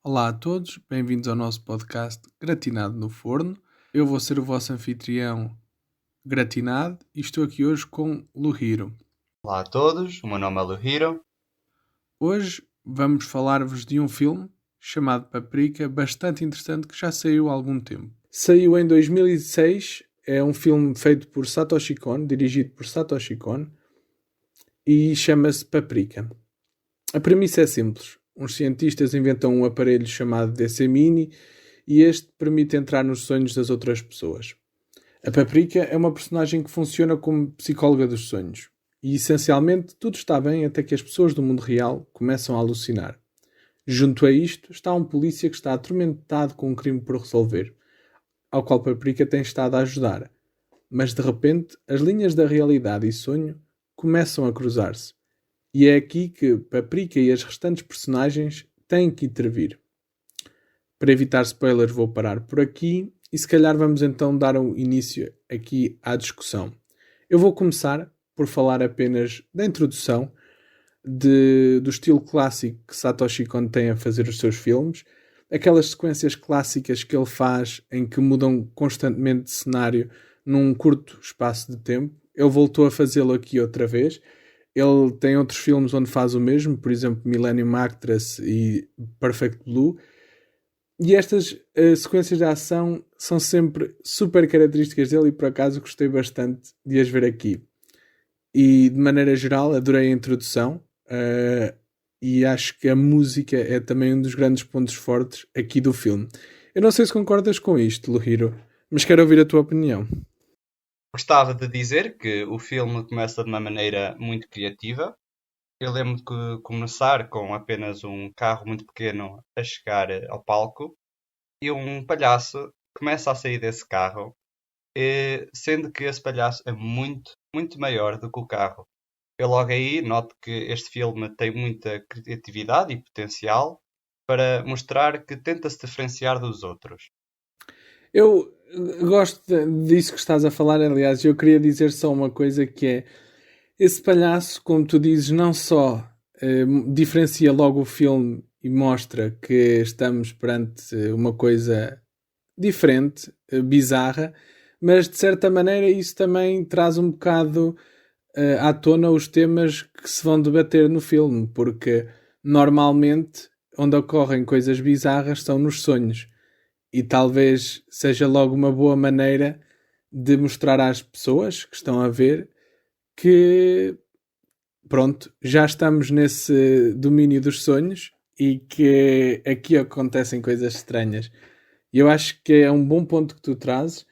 Olá a todos, bem-vindos ao nosso podcast Gratinado no Forno. Eu vou ser o vosso anfitrião Gratinado e estou aqui hoje com Luhiro. Olá a todos, o meu nome é Luhiro. Hoje vamos falar-vos de um filme chamado Paprika, bastante interessante, que já saiu há algum tempo. Saiu em 2006, é um filme feito por Satoshi Kon, dirigido por Satoshi Kon, e chama-se Paprika. A premissa é simples. Uns cientistas inventam um aparelho chamado DC Mini e este permite entrar nos sonhos das outras pessoas. A Paprika é uma personagem que funciona como psicóloga dos sonhos. E essencialmente tudo está bem até que as pessoas do mundo real começam a alucinar. Junto a isto está um polícia que está atormentado com um crime por resolver, ao qual Paprika tem estado a ajudar. Mas de repente as linhas da realidade e sonho começam a cruzar-se. E é aqui que Paprika e as restantes personagens têm que intervir. Para evitar spoilers vou parar por aqui e se calhar vamos então dar um início aqui à discussão. Eu vou começar por falar apenas da introdução do estilo clássico que Satoshi Kon tem a fazer os seus filmes, aquelas sequências clássicas que ele faz em que mudam constantemente de cenário num curto espaço de tempo. Ele voltou a fazê-lo aqui outra vez. Ele tem outros filmes onde faz o mesmo, por exemplo Millennium Actress e Perfect Blue. E estas sequências de ação são sempre super características dele e por acaso gostei bastante de as ver aqui. E de maneira geral adorei a introdução e acho que a música é também um dos grandes pontos fortes aqui do filme. Eu não sei se concordas com isto, Luhiro, mas quero ouvir a tua opinião. Gostava de dizer que o filme começa de uma maneira muito criativa. Eu lembro de começar com apenas um carro muito pequeno a chegar ao palco e um palhaço começa a sair desse carro, sendo que esse palhaço é muito, muito maior do que o carro. Eu logo aí noto que este filme tem muita criatividade e potencial para mostrar que tenta se diferenciar dos outros. Eu gosto disso que estás a falar, aliás, eu queria dizer só uma coisa que é esse palhaço, como tu dizes, não só diferencia logo o filme e mostra que estamos perante uma coisa diferente, bizarra, mas de certa maneira isso também traz um bocado à tona os temas que se vão debater no filme, porque normalmente onde ocorrem coisas bizarras são nos sonhos e talvez seja logo uma boa maneira de mostrar às pessoas que estão a ver que pronto, já estamos nesse domínio dos sonhos e que aqui acontecem coisas estranhas. E eu acho que é um bom ponto que tu trazes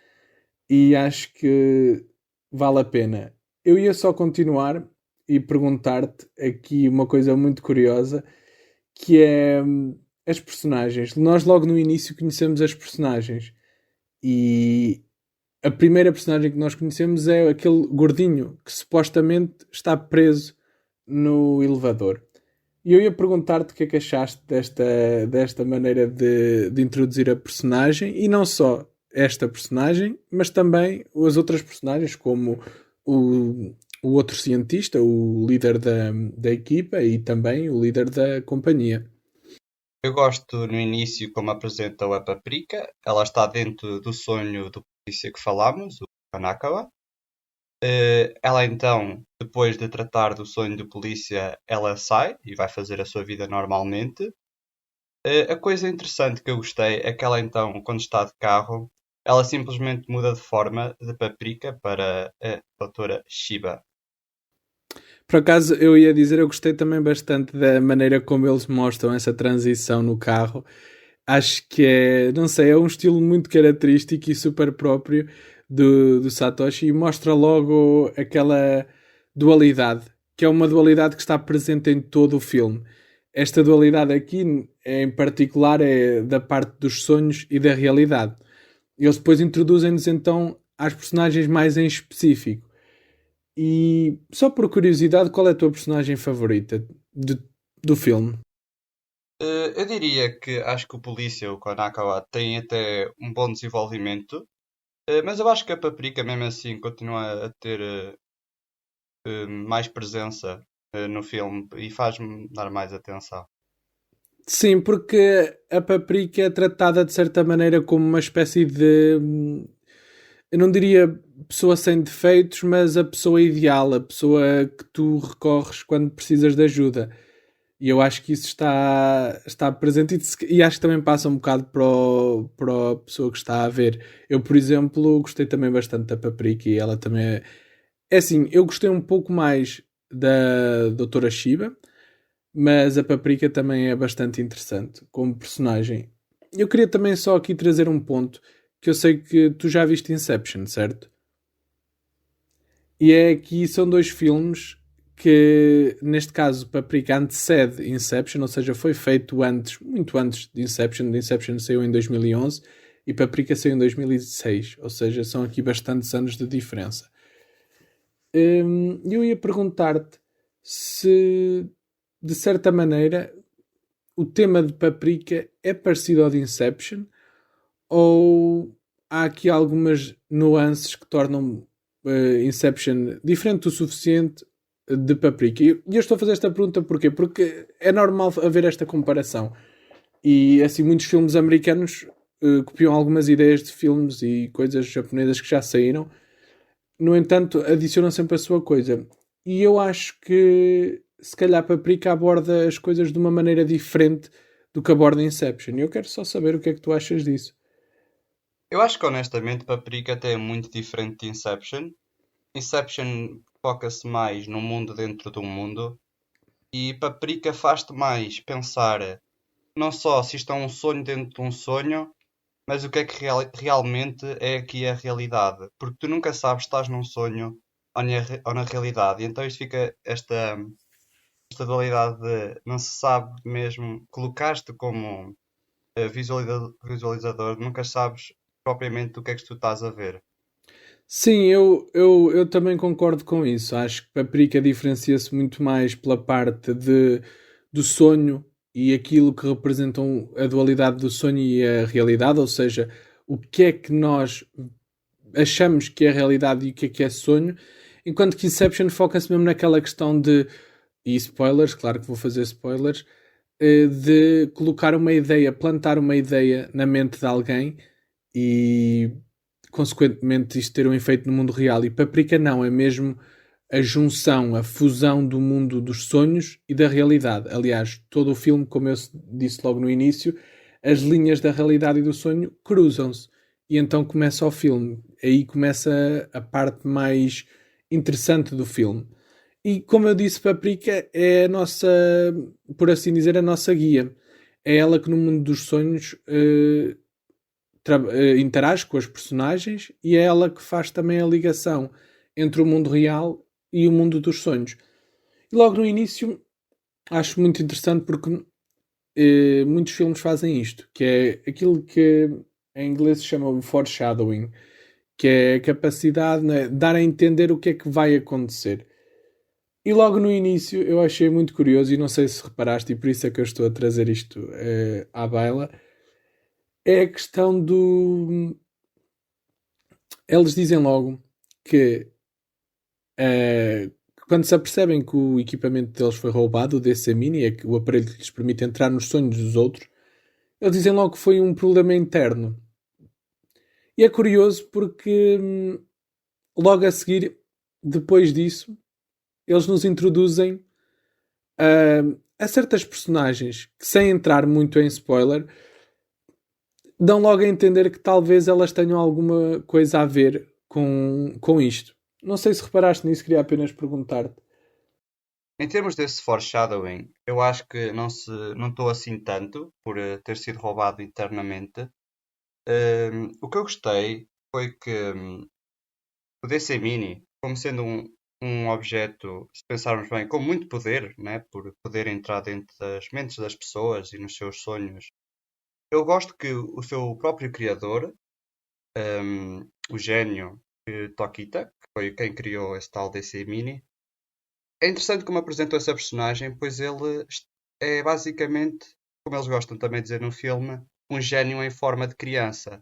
e acho que vale a pena. Eu ia só continuar e perguntar-te aqui uma coisa muito curiosa que é as personagens. Nós logo no início conhecemos as personagens e a primeira personagem que nós conhecemos é aquele gordinho que supostamente está preso no elevador. E eu ia perguntar-te o que é que achaste desta maneira de introduzir a personagem, e não só esta personagem, mas também as outras personagens, como o outro cientista, o líder da equipa e também o líder da companhia. Eu gosto no início como apresentam a Paprika. Ela está dentro do sonho do polícia que falámos, o Kanakawa. Ela então, depois de tratar do sonho do polícia, ela sai e vai fazer a sua vida normalmente. A coisa interessante que eu gostei é que ela então, quando está de carro, ela simplesmente muda de forma de Paprika para a doutora Shiba. Por acaso, eu ia dizer, eu gostei também bastante da maneira como eles mostram essa transição no carro. Acho que é, não sei, é um estilo muito característico e super próprio do Satoshi e mostra logo aquela dualidade, que é uma dualidade que está presente em todo o filme. Esta dualidade aqui, em particular, é da parte dos sonhos e da realidade. Eles depois introduzem-nos então às personagens mais em específico. E só por curiosidade, qual é a tua personagem favorita do filme? Eu diria que acho que o polícia, o Konakawa, tem até um bom desenvolvimento, mas eu acho que a Paprika, mesmo assim, continua a ter mais presença no filme e faz-me dar mais atenção. Sim, porque a Paprika é tratada de certa maneira como uma espécie de. Eu não diria pessoa sem defeitos, mas a pessoa ideal, a pessoa que tu recorres quando precisas de ajuda. E eu acho que isso está presente e acho que também passa um bocado para a pessoa que está a ver. Eu, por exemplo, gostei também bastante da Paprika e ela também é. É assim, eu gostei um pouco mais da Doutora Shiba, mas a Paprika também é bastante interessante como personagem. Eu queria também só aqui trazer um ponto que eu sei que tu já viste Inception, certo? E é que são dois filmes que, neste caso, Paprika antecede Inception, ou seja, foi feito antes, muito antes de Inception. De Inception saiu em 2011 e Paprika saiu em 2006, ou seja, são aqui bastantes anos de diferença. Eu ia perguntar-te se, de certa maneira, o tema de Paprika é parecido ao de Inception ou há aqui algumas nuances que tornam Inception diferente o suficiente de Paprika? E eu estou a fazer esta pergunta porquê? Porque é normal haver esta comparação. E assim, muitos filmes americanos copiam algumas ideias de filmes e coisas japonesas que já saíram. No entanto, adicionam sempre a sua coisa. E eu acho que se calhar Paprika aborda as coisas de uma maneira diferente do que aborda Inception. E eu quero só saber o que é que tu achas disso. Eu acho que honestamente Paprika até é muito diferente de Inception. Inception foca-se mais no mundo dentro do mundo e Paprika faz-te mais pensar não só se isto é um sonho dentro de um sonho, mas o que é que realmente é aqui a realidade. Porque tu nunca sabes se estás num sonho ou na realidade. E então isto fica esta dualidade de não se sabe mesmo, colocaste como visualizador, nunca sabes propriamente o que é que tu estás a ver. Sim, eu também concordo com isso. Acho que Paprika diferencia-se muito mais pela parte do sonho e aquilo que representam a dualidade do sonho e a realidade, ou seja, o que é que nós achamos que é realidade e o que é sonho, enquanto que Inception foca-se mesmo naquela questão de, e spoilers, claro que vou fazer spoilers, de colocar uma ideia, plantar uma ideia na mente de alguém e consequentemente isto ter um efeito no mundo real. E Paprika não, é mesmo a junção, a fusão do mundo dos sonhos e da realidade. Aliás, todo o filme, como eu disse logo no início, as linhas da realidade e do sonho cruzam-se. E então começa o filme. Aí começa a parte mais interessante do filme. E como eu disse, Paprika é a nossa, por assim dizer, a nossa guia. É ela que no mundo dos sonhos interage com as personagens e é ela que faz também a ligação entre o mundo real e o mundo dos sonhos. E logo no início acho muito interessante porque muitos filmes fazem isto, que é aquilo que em inglês se chama o foreshadowing, que é a capacidade, né, de dar a entender o que é que vai acontecer. E logo no início eu achei muito curioso, e não sei se reparaste, e por isso é que eu estou a trazer isto à baila, é a questão do. Eles dizem logo que quando se apercebem que o equipamento deles foi roubado, o DC Mini, é que o aparelho que lhes permite entrar nos sonhos dos outros, eles dizem logo que foi um problema interno. E é curioso porque logo a seguir, depois disso, eles nos introduzem a certas personagens que, sem entrar muito em spoiler, dão logo a entender que talvez elas tenham alguma coisa a ver com isto. Não sei se reparaste nisso, queria apenas perguntar-te. Em termos desse foreshadowing, eu acho que não estou assim tanto por ter sido roubado internamente. O que eu gostei foi que o DC Mini, como sendo um objeto, se pensarmos bem, com muito poder, né, por poder entrar dentro das mentes das pessoas e nos seus sonhos, eu gosto que o seu próprio criador, o gênio Tokita, que foi quem criou esse tal DC Mini, é interessante como apresentou essa personagem, pois ele é basicamente, como eles gostam também de dizer no filme, um gênio em forma de criança.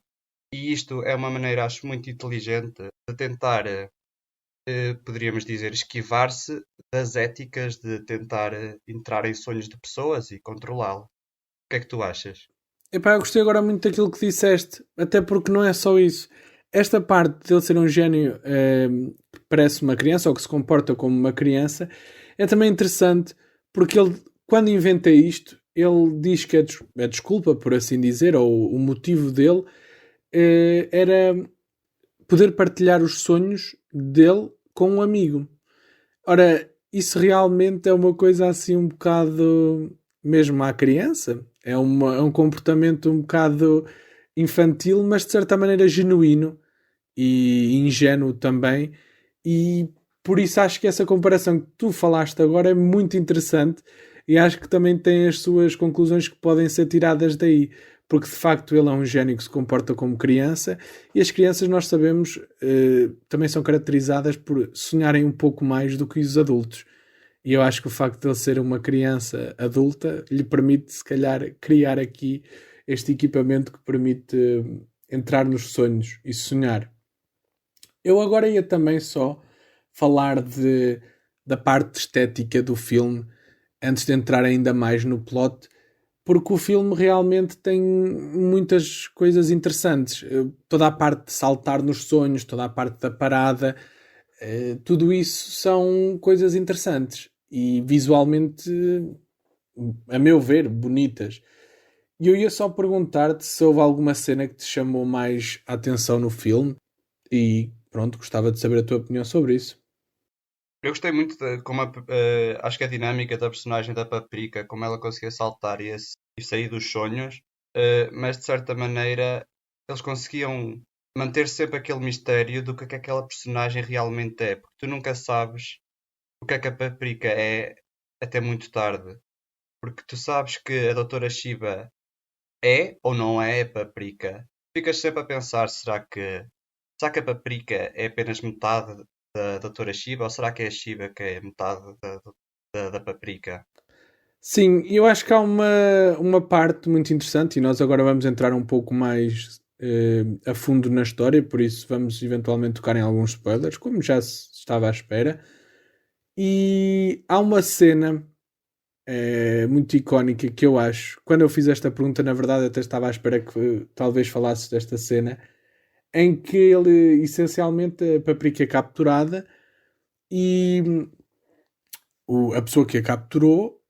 E isto é uma maneira, acho, muito inteligente de tentar, poderíamos dizer, esquivar-se das éticas de tentar entrar em sonhos de pessoas e controlá-lo. O que é que tu achas? Epá, eu gostei agora muito daquilo que disseste, até porque não é só isso. Esta parte de ele ser um gênio que parece uma criança ou que se comporta como uma criança é também interessante porque ele, quando inventa isto, ele diz que a desculpa, por assim dizer, ou o motivo dele era poder partilhar os sonhos dele com um amigo. Ora, isso realmente é uma coisa assim um bocado mesmo à criança. É um comportamento um bocado infantil, mas de certa maneira genuíno e ingênuo também. E por isso acho que essa comparação que tu falaste agora é muito interessante e acho que também tem as suas conclusões que podem ser tiradas daí. Porque de facto ele é um gênio que se comporta como criança e as crianças, nós sabemos, também são caracterizadas por sonharem um pouco mais do que os adultos. E eu acho que o facto de ele ser uma criança adulta lhe permite, se calhar, criar aqui este equipamento que permite entrar nos sonhos e sonhar. Eu agora ia também só falar da parte estética do filme, antes de entrar ainda mais no plot, porque o filme realmente tem muitas coisas interessantes. Toda a parte de saltar nos sonhos, toda a parte da parada, tudo isso são coisas interessantes e visualmente, a meu ver, bonitas. E eu ia só perguntar-te se houve alguma cena que te chamou mais a atenção no filme e pronto, gostava de saber a tua opinião sobre isso. Eu gostei muito de como acho que a dinâmica da personagem da Paprika, como ela conseguia saltar e sair dos sonhos, mas de certa maneira eles conseguiam manter sempre aquele mistério do que é que aquela personagem realmente é, porque tu nunca sabes o que é que a Paprika é até muito tarde, porque tu sabes que a Doutora Shiva é ou não é a Paprika. Ficas sempre a pensar, será que a Paprika é apenas metade da Doutora Shiva ou será que é a Shiva que é metade da Paprika? Sim, eu acho que há uma parte muito interessante e nós agora vamos entrar um pouco mais a fundo na história, por isso vamos eventualmente tocar em alguns spoilers, como já se estava à espera. E há uma cena muito icónica que eu acho, quando eu fiz esta pergunta, na verdade até estava à espera que talvez falasses desta cena, em que ele essencialmente a Paprika é capturada e a pessoa que a capturou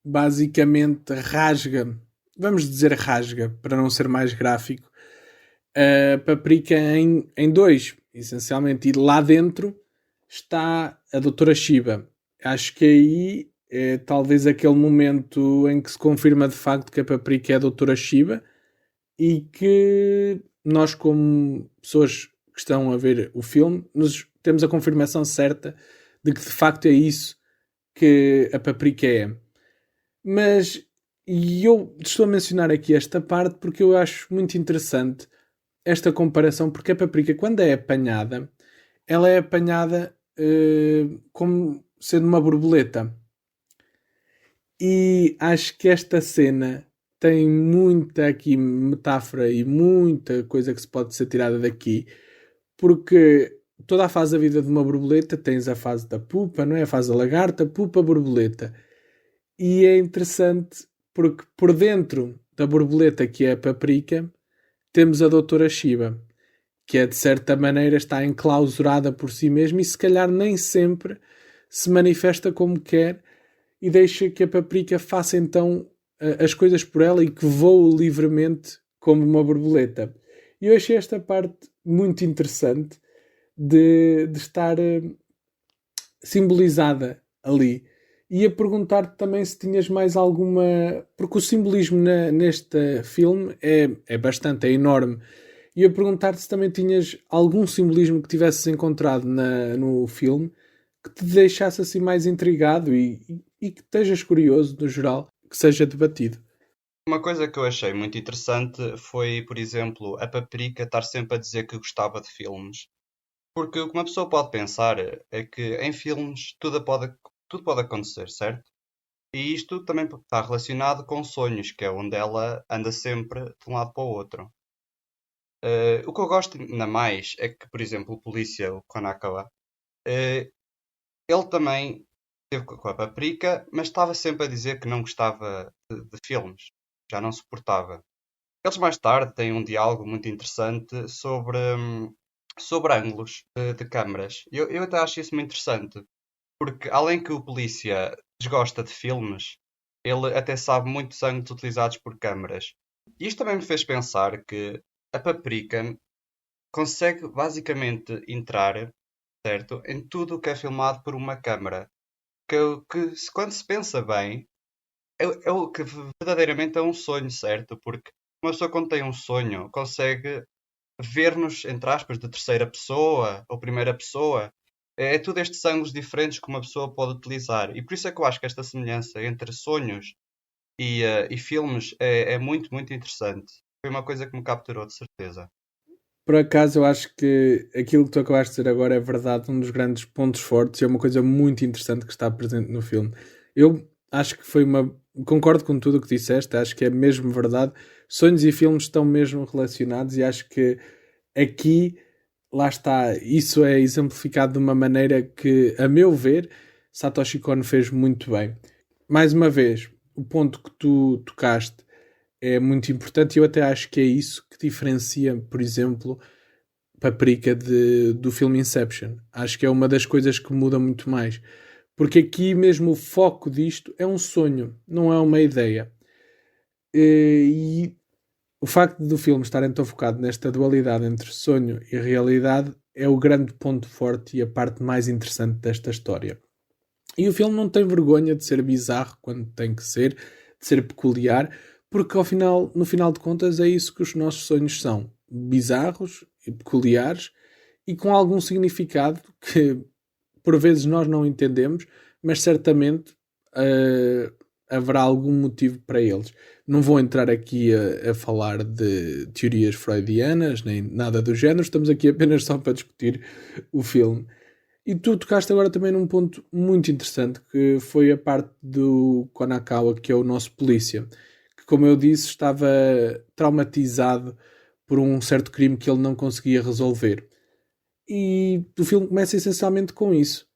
basicamente rasga, vamos dizer rasga, para não ser mais gráfico, a Paprika em dois, essencialmente, e lá dentro está a Doutora Shiba. Acho que aí é talvez aquele momento em que se confirma de facto que a Paprika é a Doutora Shiba e que nós, como pessoas que estão a ver o filme, temos a confirmação certa de que de facto é isso que a Paprika é. Mas e eu estou a mencionar aqui esta parte porque eu acho muito interessante esta comparação, porque a paprika, quando é apanhada, ela é apanhada como sendo uma borboleta. E acho que esta cena tem muita aqui metáfora e muita coisa que se pode ser tirada daqui, porque toda a fase da vida de uma borboleta tens a fase da pupa, não é? A fase da lagarta, pupa, borboleta. E é interessante porque por dentro da borboleta que é a paprika temos a doutora Shiba, que é de certa maneira está enclausurada por si mesma e se calhar nem sempre se manifesta como quer e deixa que a paprika faça então as coisas por ela e que voe livremente como uma borboleta. E eu achei esta parte muito interessante de estar simbolizada ali. Ia perguntar-te também se tinhas mais alguma. Porque o simbolismo neste filme é bastante, é enorme. Ia perguntar-te se também tinhas algum simbolismo que tivesses encontrado no filme que te deixasse assim mais intrigado e que estejas curioso, no geral, que seja debatido. Uma coisa que eu achei muito interessante foi, por exemplo, a Paprika estar sempre a dizer que gostava de filmes. Porque o que uma pessoa pode pensar é que em filmes tudo pode acontecer, certo? E isto também está relacionado com sonhos, que é onde ela anda sempre de um lado para o outro. O que eu gosto ainda mais é que, por exemplo, o polícia, o Konakawa, eh, ele também esteve com a Paprika, mas estava sempre a dizer que não gostava de filmes. já não suportava. Eles mais tarde têm um diálogo muito interessante sobre ângulos de câmaras. Eu até acho isso muito interessante, porque além que o polícia desgosta de filmes, ele até sabe muitos ângulos utilizados por câmaras. E isto também me fez pensar que a Paprika consegue basicamente entrar, certo, em tudo o que é filmado por uma câmara. Quando se pensa bem, é o que verdadeiramente é um sonho, certo? Porque uma pessoa quando tem um sonho consegue ver-nos, entre aspas, de terceira pessoa ou primeira pessoa. É tudo estes ângulos diferentes que uma pessoa pode utilizar. E por isso é que eu acho que esta semelhança entre sonhos e filmes é muito, muito interessante. Foi uma coisa que me capturou, de certeza. Por acaso, eu acho que aquilo que tu acabaste de dizer agora é verdade, um dos grandes pontos fortes e é uma coisa muito interessante que está presente no filme. Eu acho que foi uma. Concordo com tudo o que disseste, acho que é mesmo verdade. Sonhos e filmes estão mesmo relacionados e acho que aqui, lá está, isso é exemplificado de uma maneira que, a meu ver, Satoshi Kon fez muito bem. Mais uma vez, o ponto que tu tocaste é muito importante e eu até acho que é isso que diferencia, por exemplo, Paprika do filme Inception. Acho que é uma das coisas que muda muito mais. Porque aqui mesmo o foco disto é um sonho, não é uma ideia. E o facto do filme estar então focado nesta dualidade entre sonho e realidade é o grande ponto forte e a parte mais interessante desta história. E o filme não tem vergonha de ser bizarro quando tem que ser, de ser peculiar, porque no final de contas é isso que os nossos sonhos são. Bizarros e peculiares e com algum significado que por vezes nós não entendemos, mas certamente haverá algum motivo para eles. Não vou entrar aqui a falar de teorias freudianas, nem nada do género, estamos aqui apenas só para discutir o filme. E tu tocaste agora também num ponto muito interessante, que foi a parte do Konakawa, que é o nosso polícia, que, como eu disse, estava traumatizado por um certo crime que ele não conseguia resolver. E o filme começa essencialmente com isso.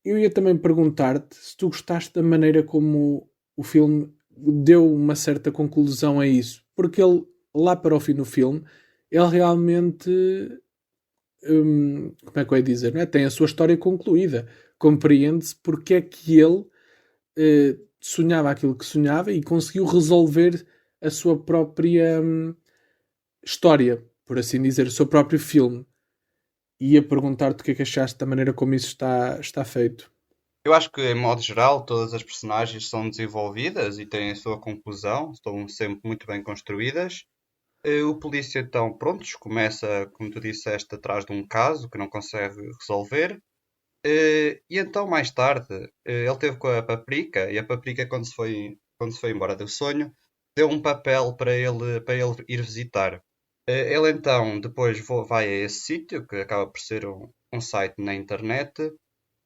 Eu ia também perguntar-te se tu gostaste da maneira como o filme deu uma certa conclusão a isso, porque ele, lá para o fim do filme, ele realmente como é que eu ia dizer, não é? Tem a sua história concluída. Compreende-se porque é que ele sonhava aquilo que sonhava e conseguiu resolver a sua própria história, por assim dizer, o seu próprio filme. E ia perguntar-te o que é que achaste da maneira como isso está feito. Eu acho que, em modo geral, todas as personagens são desenvolvidas e têm a sua conclusão, estão sempre muito bem construídas. O polícia, então, prontos, começa, como tu disseste, atrás de um caso que não consegue resolver. E então, mais tarde, ele teve com a Paprika, e a Paprika, quando se foi embora do sonho, deu um papel para ele ir visitar. Ele então, depois vai a esse sítio, que acaba por ser um site na internet,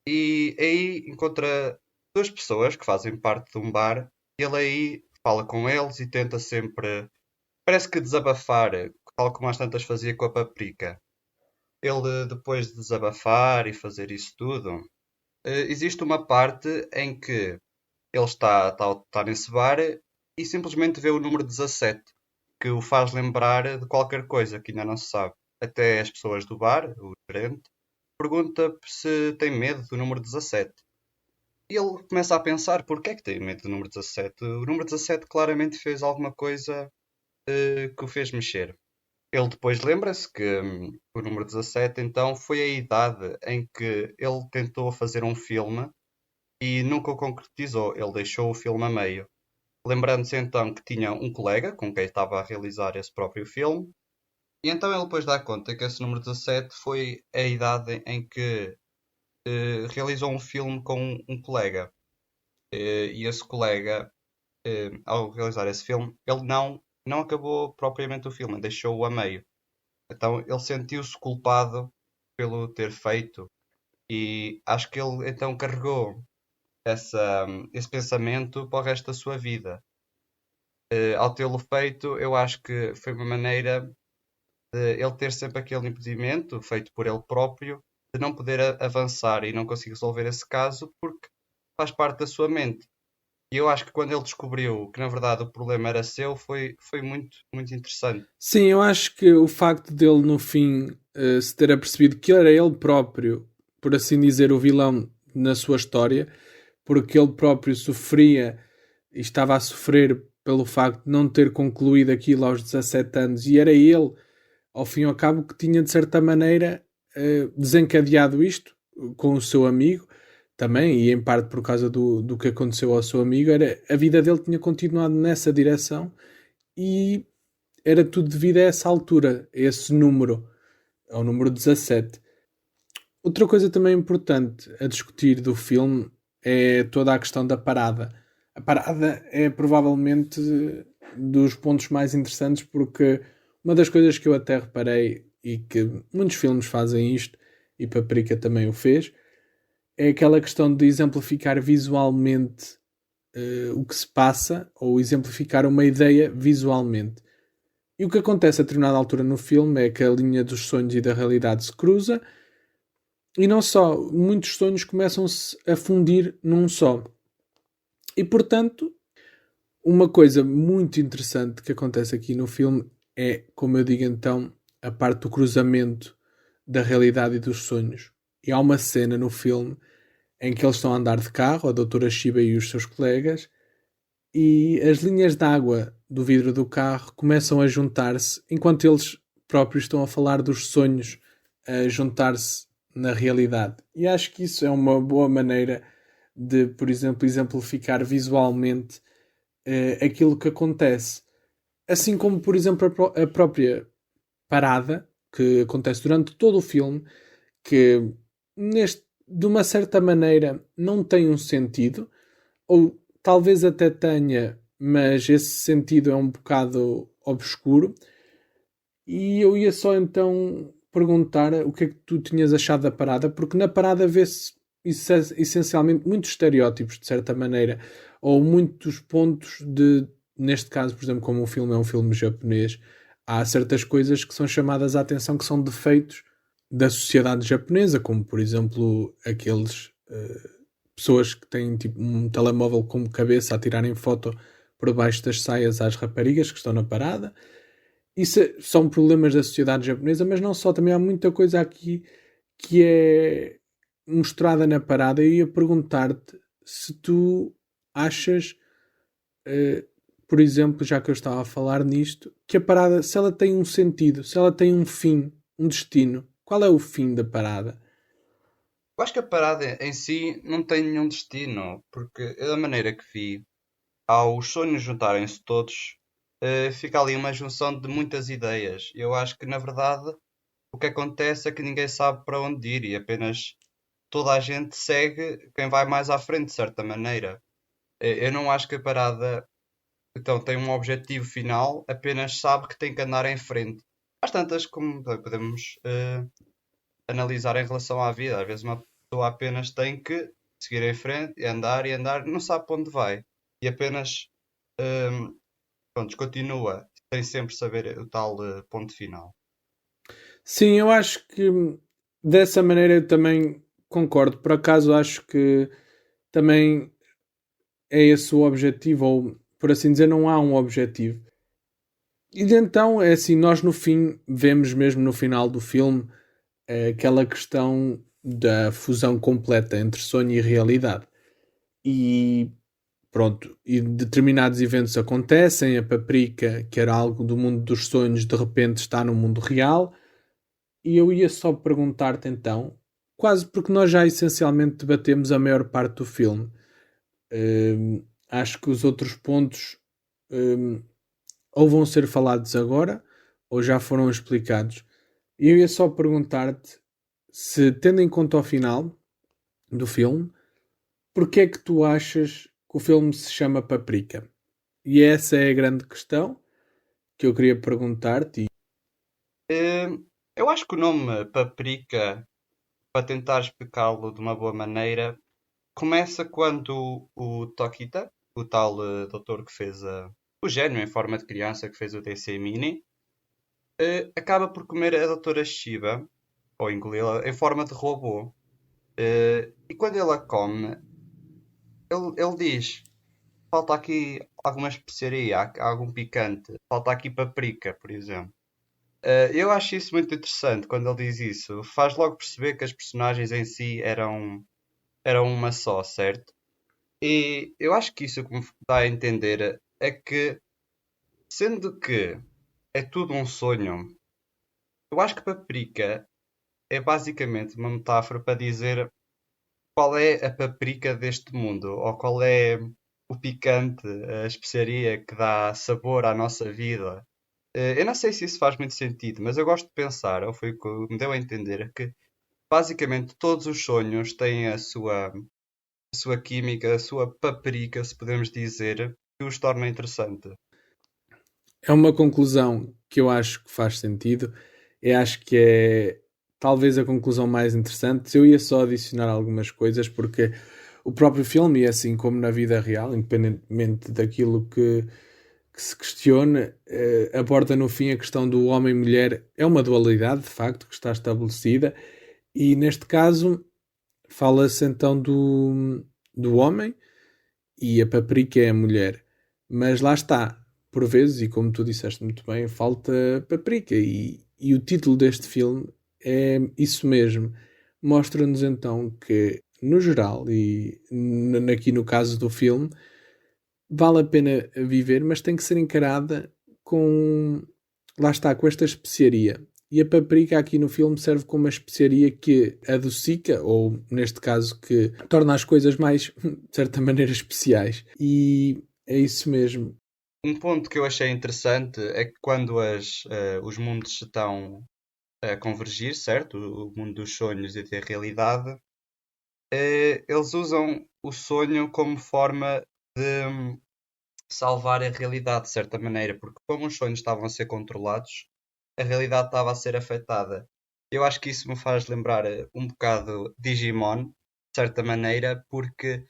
e aí encontra duas pessoas que fazem parte de um bar. Ele aí fala com eles e tenta sempre, parece que desabafar, tal como às tantas fazia com a Paprika. Ele, depois de desabafar e fazer isso tudo, existe uma parte em que ele está nesse bar e simplesmente vê o número 17, que o faz lembrar de qualquer coisa que ainda não se sabe. Até as pessoas do bar, o gerente, pergunta se tem medo do número 17. E ele começa a pensar porque é que tem medo do número 17. O número 17 claramente fez alguma coisa que o fez mexer. Ele depois lembra-se que o número 17 então foi a idade em que ele tentou fazer um filme e nunca o concretizou. Ele deixou o filme a meio. Lembrando-se então que tinha um colega com quem estava a realizar esse próprio filme. E então ele depois dá conta que esse número 17 foi a idade em que realizou um filme com um colega. E esse colega, ao realizar esse filme, ele não acabou propriamente o filme, deixou-o a meio. Então ele sentiu-se culpado pelo ter feito e acho que ele então carregou esse pensamento para o resto da sua vida. Ao tê-lo feito, eu acho que foi uma maneira de ele ter sempre aquele impedimento feito por ele próprio de não poder avançar e não conseguir resolver esse caso porque faz parte da sua mente. E eu acho que quando ele descobriu que na verdade o problema era seu, foi muito, muito interessante. Sim, eu acho que o facto dele no fim se ter apercebido que era ele próprio, por assim dizer, o vilão na sua história, porque ele próprio sofria e estava a sofrer pelo facto de não ter concluído aquilo aos 17 anos, e era ele, ao fim e ao cabo, que tinha de certa maneira desencadeado isto com o seu amigo também, e em parte por causa do que aconteceu ao seu amigo, era, a vida dele tinha continuado nessa direção e era tudo devido a essa altura, a esse número, ao número 17. Outra coisa também importante a discutir do filme é toda a questão da parada. A parada é provavelmente dos pontos mais interessantes porque uma das coisas que eu até reparei e que muitos filmes fazem isto, e Paprika também o fez, é aquela questão de exemplificar visualmente o que se passa ou exemplificar uma ideia visualmente. E o que acontece a determinada altura no filme é que a linha dos sonhos e da realidade se cruza e não só, muitos sonhos começam-se a fundir num só. E portanto, uma coisa muito interessante que acontece aqui no filme é, como eu digo então, a parte do cruzamento da realidade e dos sonhos. E há uma cena no filme em que eles estão a andar de carro, a doutora Shiba e os seus colegas, e as linhas de água do vidro do carro começam a juntar-se enquanto eles próprios estão a falar dos sonhos a juntar-se na realidade. E acho que isso é uma boa maneira de, por exemplo, exemplificar visualmente aquilo que acontece. Assim como, por exemplo, a própria parada que acontece durante todo o filme, que de uma certa maneira não tem um sentido, ou talvez até tenha, mas esse sentido é um bocado obscuro. E eu ia só então perguntar o que é que tu tinhas achado da parada, porque na parada vê-se essencialmente muitos estereótipos, de certa maneira, ou muitos pontos de, neste caso, por exemplo, como o filme é um filme japonês, há certas coisas que são chamadas à atenção que são defeitos da sociedade japonesa, como por exemplo aqueles pessoas que têm tipo um telemóvel como cabeça a tirarem foto por baixo das saias às raparigas que estão na parada. Isso são problemas da sociedade japonesa, mas não só, também há muita coisa aqui que é mostrada na parada. E ia perguntar-te se tu achas, por exemplo, já que eu estava a falar nisto, que a parada, se ela tem um sentido, se ela tem um fim, um destino, qual é o fim da parada? Eu acho que a parada em si não tem nenhum destino, porque da maneira que vi, ao os sonhos juntarem-se todos, fica ali uma junção de muitas ideias. Eu acho que, na verdade, o que acontece é que ninguém sabe para onde ir e apenas toda a gente segue quem vai mais à frente, de certa maneira. Eu não acho que a parada então tem um objetivo final, apenas sabe que tem que andar em frente. Às tantas, como podemos analisar em relação à vida, às vezes uma pessoa apenas tem que seguir em frente e andar, não sabe para onde vai. E apenas pronto, continua sem sempre saber o tal ponto final. Sim, eu acho que dessa maneira eu também concordo. Por acaso acho que também é esse o objetivo, ou por assim dizer, não há um objetivo. E então é assim, nós no fim vemos mesmo no final do filme aquela questão da fusão completa entre sonho e realidade. E pronto, e determinados eventos acontecem, a Paprika, que era algo do mundo dos sonhos, de repente está no mundo real. E eu ia só perguntar-te então, quase porque nós já essencialmente debatemos a maior parte do filme. Acho que os outros pontos ou vão ser falados agora ou já foram explicados. E eu ia só perguntar-te se, tendo em conta o final do filme, porque é que tu achas que o filme se chama Paprika? E essa é a grande questão que eu queria perguntar-te. Eu acho que o nome Paprika, para tentar explicá-lo de uma boa maneira, começa quando o Tokita, o tal doutor que fez o gênio em forma de criança que fez o DC Mini, acaba por comer a doutora Shiba, ou engoli-la, em forma de robô. E quando ele a come, ele diz: falta aqui alguma especiaria, algum picante. Falta aqui paprika, por exemplo. Eu acho isso muito interessante quando ele diz isso. Faz logo perceber que as personagens em si eram uma só, certo? E eu acho que isso que me dá a entender é que, sendo que é tudo um sonho, eu acho que paprika é basicamente uma metáfora para dizer qual é a paprika deste mundo, ou qual é o picante, a especiaria que dá sabor à nossa vida. Eu não sei se isso faz muito sentido, mas eu gosto de pensar, ou foi o que me deu a entender, que basicamente todos os sonhos têm a sua química, a sua paprika, se podemos dizer, que os torna interessante. É uma conclusão que eu acho que faz sentido. Eu acho que é talvez a conclusão mais interessante. Eu ia só adicionar algumas coisas, porque o próprio filme, e assim como na vida real, independentemente daquilo que se questiona, aborda no fim a questão do homem e mulher. É uma dualidade, de facto, que está estabelecida, e neste caso fala-se então do homem e a paprika é a mulher. Mas lá está, por vezes, e como tu disseste muito bem, falta paprika. E o título deste filme é isso mesmo. Mostra-nos então que, no geral, e aqui no caso do filme, vale a pena viver, mas tem que ser encarada com, lá está, com esta especiaria. E a paprika aqui no filme serve como uma especiaria que adocica, ou neste caso que torna as coisas mais, de certa maneira, especiais. E é isso mesmo. Um ponto que eu achei interessante é que quando os mundos estão a convergir, certo? O mundo dos sonhos e da realidade, eles usam o sonho como forma de salvar a realidade, de certa maneira, porque como os sonhos estavam a ser controlados, a realidade estava a ser afetada. Eu acho que isso me faz lembrar um bocado Digimon, de certa maneira, porque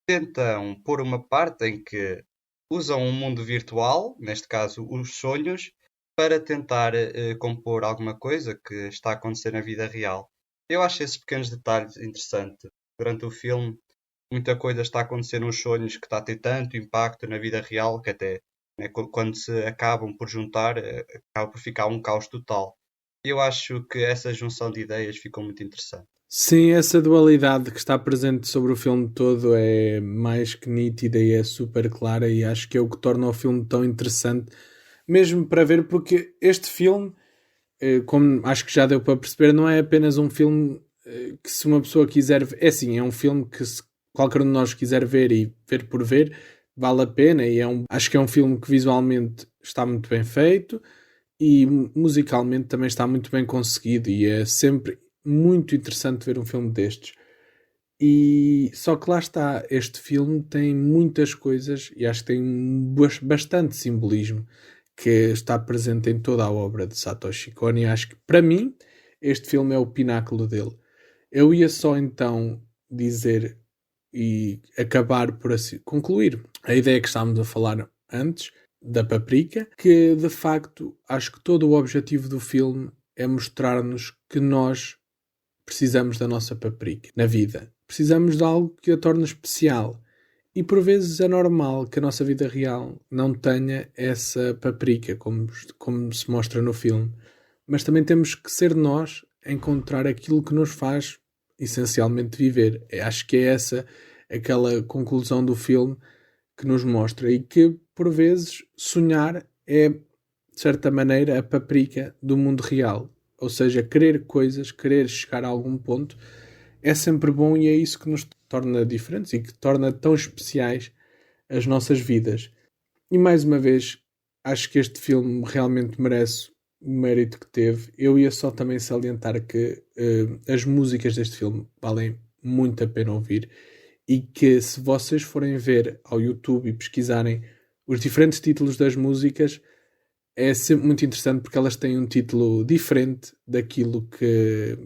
tentam pôr uma parte em que usam um mundo virtual, neste caso os sonhos, para tentar compor alguma coisa que está a acontecer na vida real. Eu acho esses pequenos detalhes interessantes. Durante o filme, muita coisa está a acontecer nos sonhos que está a ter tanto impacto na vida real que até né, quando se acabam por juntar, acaba por ficar um caos total. Eu acho que essa junção de ideias ficou muito interessante. Sim, essa dualidade que está presente sobre o filme todo é mais que nítida e é super clara, e acho que é o que torna o filme tão interessante, mesmo para ver, porque este filme, como acho que já deu para perceber, não é apenas um filme que, se uma pessoa quiser ver, é assim, é um filme que, se qualquer um de nós quiser ver e ver por ver, vale a pena. E acho que é um filme que visualmente está muito bem feito e musicalmente também está muito bem conseguido, e é sempre muito interessante ver um filme destes. E só que lá está, este filme tem muitas coisas e acho que tem bastante simbolismo que está presente em toda a obra de Satoshi Kon, e acho que, para mim, este filme é o pináculo dele. Eu ia só então dizer e acabar por assim concluir a ideia que estávamos a falar antes da paprika, que de facto acho que todo o objetivo do filme é mostrar-nos que nós precisamos da nossa paprika na vida. Precisamos de algo que a torne especial. E por vezes é normal que a nossa vida real não tenha essa paprika, como se mostra no filme. Mas também temos que ser nós a encontrar aquilo que nos faz essencialmente viver. Acho que é essa aquela conclusão do filme que nos mostra, e que por vezes sonhar é, de certa maneira, a paprika do mundo real. Ou seja, querer coisas, querer chegar a algum ponto é sempre bom, e é isso que nos torna diferentes e que torna tão especiais as nossas vidas. E mais uma vez, acho que este filme realmente merece o mérito que teve. Eu ia só também salientar que as músicas deste filme valem muito a pena ouvir, e que, se vocês forem ver ao YouTube e pesquisarem os diferentes títulos das músicas, é sempre muito interessante, porque elas têm um título diferente daquilo que,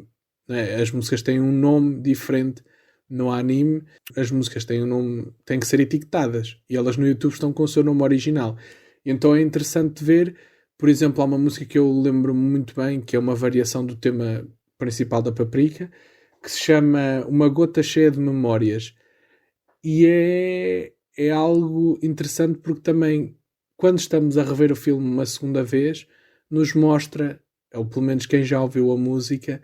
né, as músicas têm um nome diferente no anime. As músicas têm um nome, têm que ser etiquetadas, e elas no YouTube estão com o seu nome original. Então é interessante ver, por exemplo, há uma música que eu lembro muito bem, que é uma variação do tema principal da Paprika, que se chama Uma Gota Cheia de Memórias. E é algo interessante porque também, quando estamos a rever o filme uma segunda vez, nos mostra, ou pelo menos quem já ouviu a música,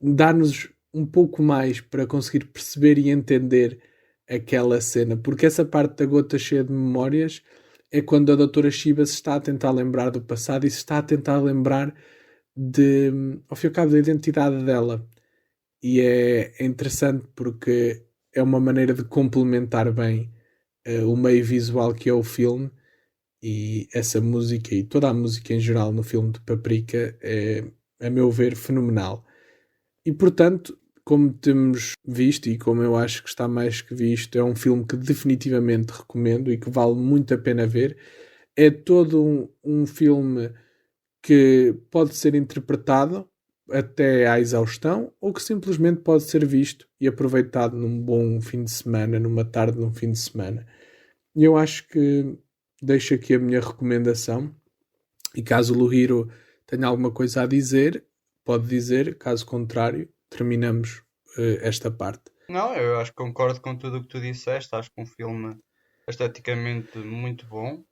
dá-nos um pouco mais para conseguir perceber e entender aquela cena, porque essa parte da gota cheia de memórias é quando a doutora Shiba se está a tentar lembrar do passado e se está a tentar lembrar ao fim e ao cabo, da identidade dela. E é interessante porque é uma maneira de complementar bem o meio visual que é o filme, e essa música e toda a música em geral no filme de Paprika é, a meu ver, fenomenal. E portanto, como temos visto e como eu acho que está mais que visto, é um filme que definitivamente recomendo e que vale muito a pena ver. É todo um filme que pode ser interpretado até à exaustão ou que simplesmente pode ser visto e aproveitado num bom fim de semana, numa tarde, num fim de semana. E eu acho que deixo aqui a minha recomendação, e caso o Luhiro tenha alguma coisa a dizer, pode dizer, caso contrário, terminamos esta parte. Não, eu acho que concordo com tudo o que tu disseste. Acho que um filme esteticamente muito bom.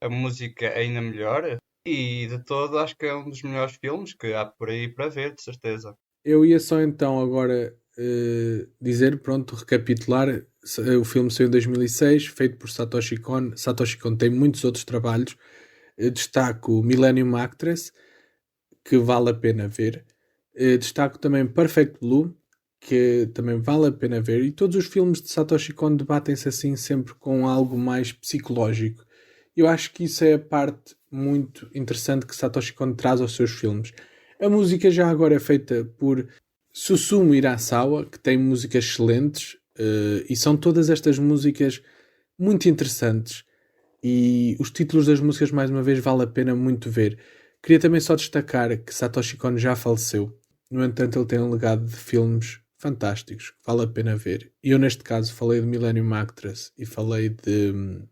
A música ainda melhor. E de todo, acho que é um dos melhores filmes que há por aí para ver, de certeza. Eu ia só então agora dizer, pronto, recapitular. O filme saiu em 2006, feito por Satoshi Kon. Satoshi Kon tem muitos outros trabalhos. Destaco Millennium Actress, que vale a pena ver. Destaco também Perfect Blue, que também vale a pena ver. E todos os filmes de Satoshi Kon debatem-se assim sempre com algo mais psicológico. Eu acho que isso é a parte muito interessante que Satoshi Kon traz aos seus filmes. A música já agora é feita por Susumu Hirasawa, que tem músicas excelentes, e são todas estas músicas muito interessantes. E os títulos das músicas, mais uma vez, vale a pena muito ver. Queria também só destacar que Satoshi Kon já faleceu. No entanto, ele tem um legado de filmes fantásticos, que vale a pena ver. E eu, neste caso, falei de Millennium Actress e falei de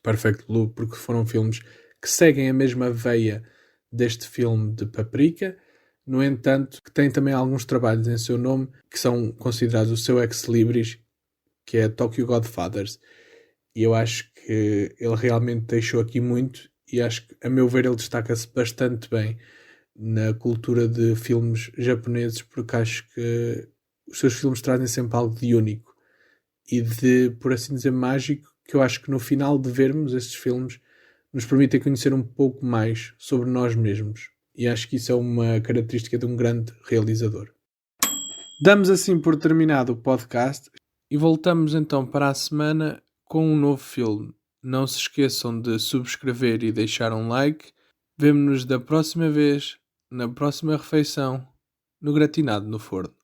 Perfect Blue, porque foram filmes que seguem a mesma veia deste filme de Paprika. No entanto, que tem também alguns trabalhos em seu nome que são considerados o seu ex-libris, que é Tokyo Godfathers. E eu acho que ele realmente deixou aqui muito, e acho que, a meu ver, ele destaca-se bastante bem na cultura de filmes japoneses, porque acho que os seus filmes trazem sempre algo de único e de, por assim dizer, mágico, que eu acho que no final de vermos estes filmes nos permitem conhecer um pouco mais sobre nós mesmos. E acho que isso é uma característica de um grande realizador. Damos assim por terminado o podcast e voltamos então para a semana com um novo filme. Não se esqueçam de subscrever e deixar um like. Vemo-nos da próxima vez, na próxima refeição, no Gratinado no Forno.